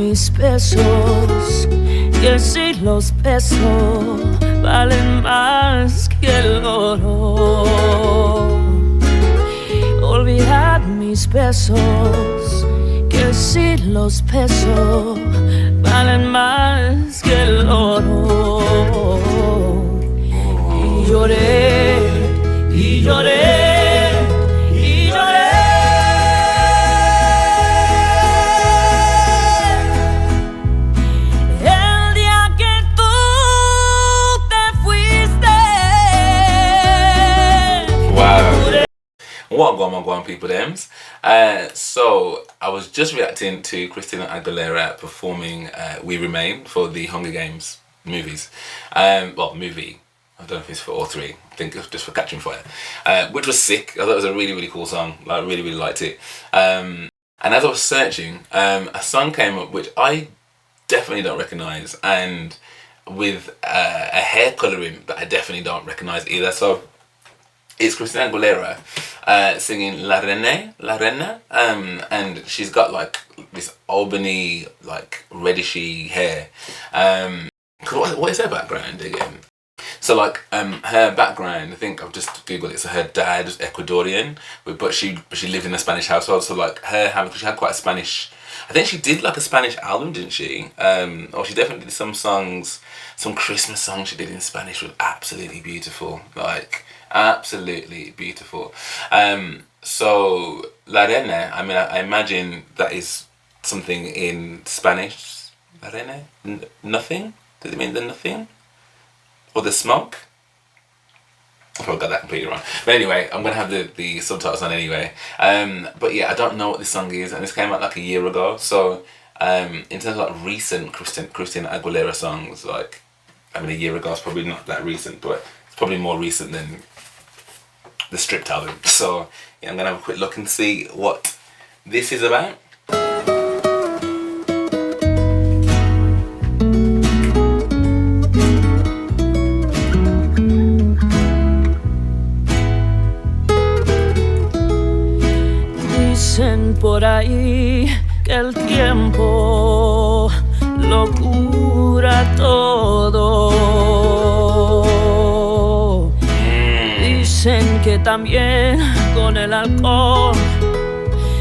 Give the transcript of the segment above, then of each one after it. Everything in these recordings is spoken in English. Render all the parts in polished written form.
mis pesos, que si los peso valen más que el oro. Olvidad mis pesos, que si los peso valen más que el oro. Y lloré, y lloré, y lloré. El día que tú te fuiste. Wow. What going on, people thems? So I was just reacting to Christina Aguilera performing We Remain for the Hunger Games movies. Well, movie. I don't know if it's for all three. I think it's just for Catching Fire. Which was sick. I thought it was a really, really cool song. I really, really liked it. And as I was searching, a song came up which I definitely don't recognise, and with a hair colouring that I definitely don't recognise either. So it's Christina Aguilera singing La Reina, and she's got like this Albany, like redishy hair. What is her background again? So like her background, I think I've just googled it. So her dad was Ecuadorian, but she lived in a Spanish household. So like she had quite a Spanish. I think she did like a Spanish album, didn't she? Or she definitely did some songs, some Christmas songs she did in Spanish was absolutely beautiful. Like absolutely beautiful. So La Reina, I mean, I imagine that is something in Spanish. La Reina, nothing. Does it mean the nothing? Or the smoke? I probably got that completely wrong. But anyway, I'm going to have the subtitles on anyway. But yeah, I don't know what this song is, and this came out like a year ago. So in terms of like recent Christina Aguilera songs, like, I mean, a year ago is probably not that recent, but it's probably more recent than the Stripped album. So yeah, I'm going to have a quick look and see what this is about. Dicen por ahí que el tiempo lo cura todo. Dicen que también con el alcohol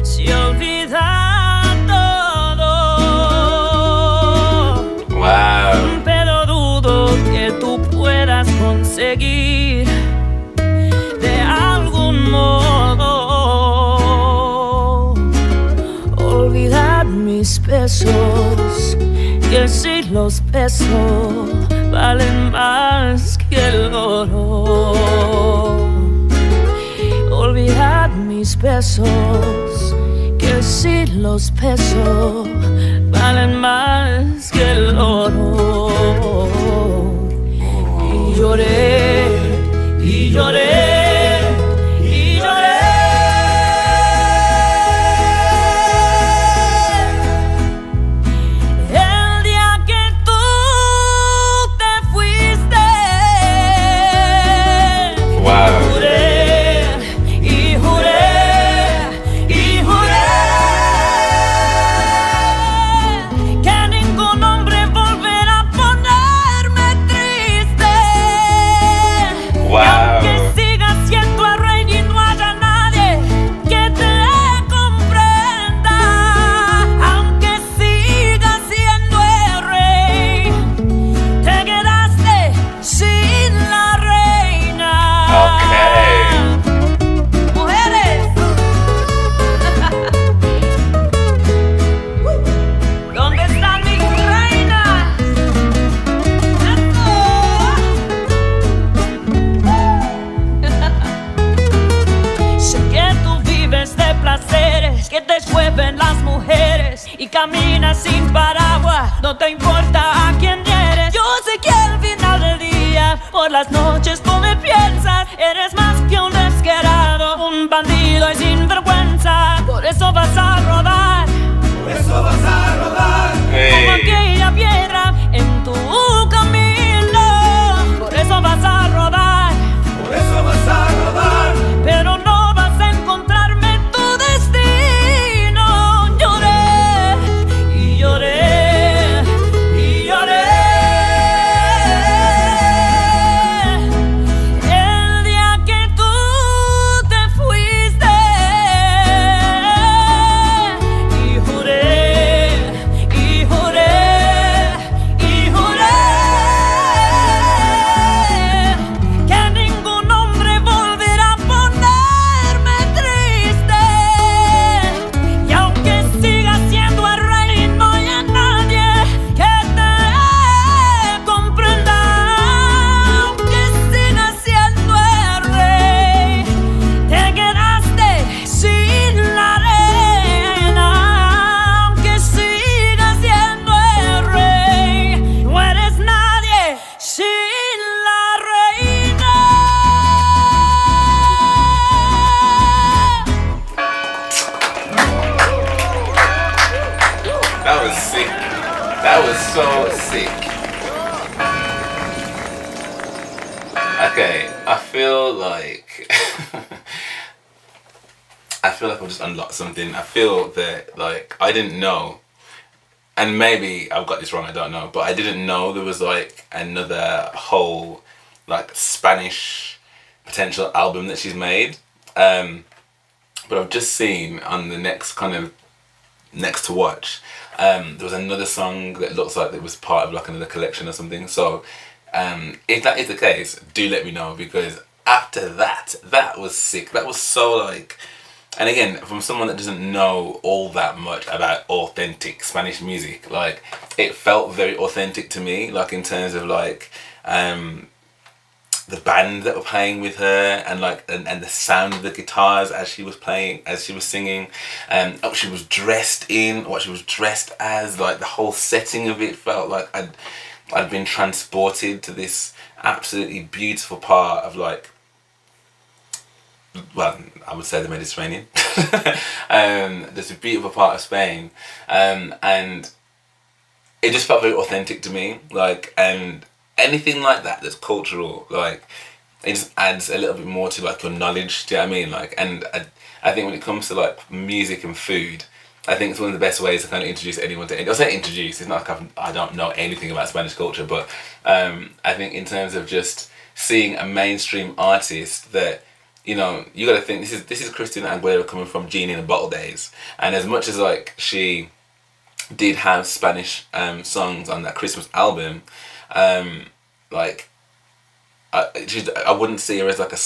se olvida todo. Wow. Pero dudo que tú puedas conseguir de algún modo mis pesos, que si los peso valen más que el oro. Olvidad mis pesos, que si los peso valen más que el oro. Y lloré, y lloré. Y caminas sin paraguas, no te importa a quién eres. Yo sé que al final del día, por las noches tú me piensas, eres más que un descarado, un bandido y sin vergüenza. Por eso vas a rodar, por eso vas a rodar, como aquella piedra en tu camino. Por eso vas a rodar, por eso vas a rodar, pero no vas a encontrarme tu destino. Lloré y lloré. That was so sick. Okay, I feel like I've just unlocked something. I feel that like I didn't know, and maybe I've got this wrong, I don't know, but I didn't know there was like another whole like Spanish potential album that she's made. But I've just seen on the next kind of next to watch, there was another song that looks like it was part of like another collection or something. So if that is the case, do let me know, because after that, that was sick. That was so like, and again, from someone that doesn't know all that much about authentic Spanish music, like it felt very authentic to me, like in terms of like the band that were playing with her, and like and the sound of the guitars as she was playing, as she was singing, what she was dressed in, what she was dressed as, like the whole setting of it felt like I'd been transported to this absolutely beautiful part of like, well, I would say the Mediterranean. There's a beautiful part of Spain, and it just felt very authentic to me. Like, and anything like that that's cultural, like it just adds a little bit more to like your knowledge. Do you know what I mean? Like, and I think when it comes to like music and food, I think it's one of the best ways to kind of introduce anyone to. I'll say introduce. It's not like I don't know anything about Spanish culture, but I think in terms of just seeing a mainstream artist that, you know, you got to think this is Christina Aguilera coming from Genie in a Bottle days, and as much as like she did have Spanish songs on that Christmas album, like I wouldn't see her as like a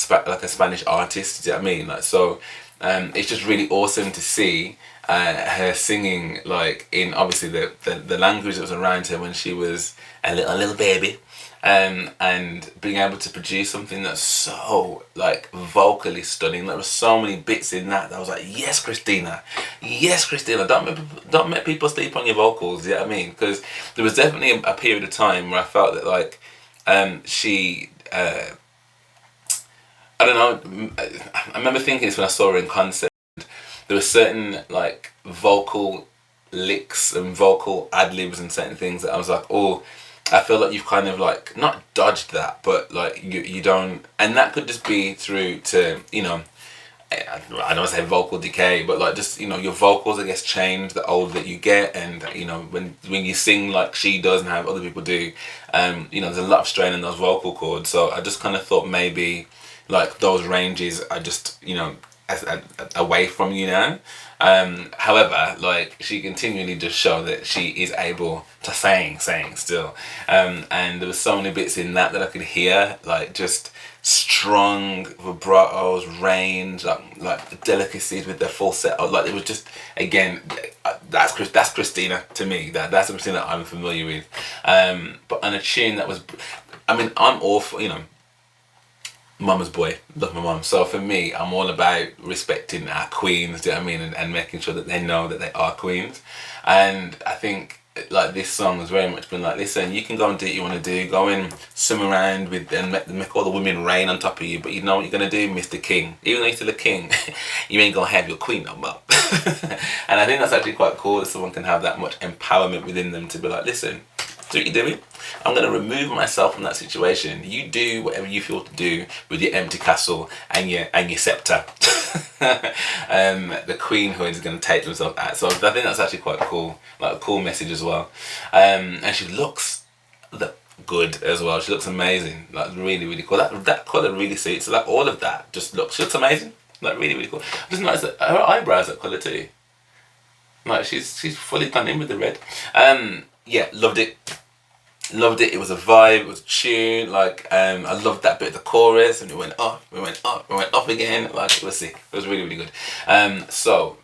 Spanish artist. Do you know what I mean? Like, so it's just really awesome to see her singing like in obviously the language that was around her when she was a little baby, and being able to produce something that's so like vocally stunning. There were so many bits in that I was like, yes, Christina, don't make people sleep on your vocals. You know what I mean? Because there was definitely a period of time where I felt that like she I don't know, I remember thinking this when I saw her in concert. There were certain like vocal licks and vocal ad-libs and certain things that I was like, oh, I feel like you've kind of like not dodged that, but like you don't, and that could just be through to, you know, I don't want to say vocal decay, but like just, you know, your vocals I guess change the older that you get, and you know when you sing like she does and how other people do, you know, there's a lot of strain in those vocal cords. So I just kind of thought maybe like those ranges are just, you know, away from you now. However, like she continually just show that she is able to sing still, and there were so many bits in that I could hear like just strong vibratos, range, like delicacies with their falsetto. Like it was just, again, that's Christina to me. That's the Christina that I'm familiar with. But on a tune that was, I mean, I'm all for, you know, mama's boy, love my mum. So for me, I'm all about respecting our queens, do you know what I mean, and making sure that they know that they are queens. And I think like this song has very much been like, listen, you can go and do what you want to do, go and swim around with and make all the women rain on top of you, but you know what you're gonna do, Mr. King. Even though you're still a king, you ain't gonna have your queen no more. And I think that's actually quite cool that someone can have that much empowerment within them to be like, listen, do what you're doing. I'm going to remove myself from that situation. You do whatever you feel to do with your empty castle and your scepter. The queenhood is going to take themselves out. So I think that's actually quite cool, like a cool message as well. And she looks good as well. She looks amazing, like really, really cool. That colour really suits. Like all of that just looks. She looks amazing. Like really, really cool. I just noticed that her eyebrows that colour too. Like she's fully gone in with the red. Yeah, loved it. It was a vibe, it was a tune, like I loved that bit of the chorus, and it went up again, like it was sick. It was really, really good. So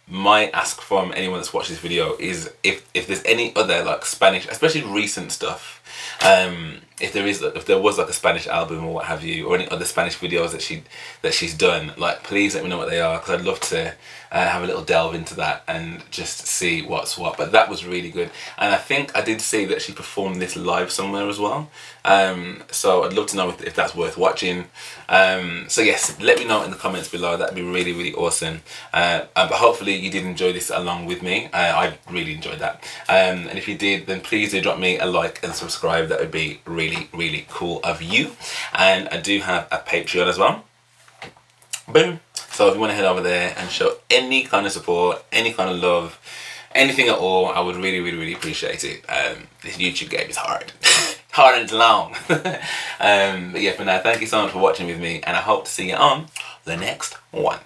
my ask from anyone that's watched this video is if there's any other like Spanish, especially recent stuff, if there was like a Spanish album or what have you, or any other Spanish videos that she's done, like please let me know what they are, because I'd love to have a little delve into that and just see what's what. But that was really good, and I think I did see that she performed this live somewhere as well. So I'd love to know if that's worth watching. So yes, let me know in the comments below. That'd be really, really awesome. But hopefully you did enjoy this along with me. I really enjoyed that. And if you did, then please do drop me a like and subscribe. That would be really, really cool of you. And I do have a Patreon as well. Boom. So if you want to head over there and show any kind of support, any kind of love, anything at all, I would really, really, really appreciate it. This YouTube game is hard. Hard and it's long. But yeah, for now, thank you so much for watching with me, and I hope to see you on the next one.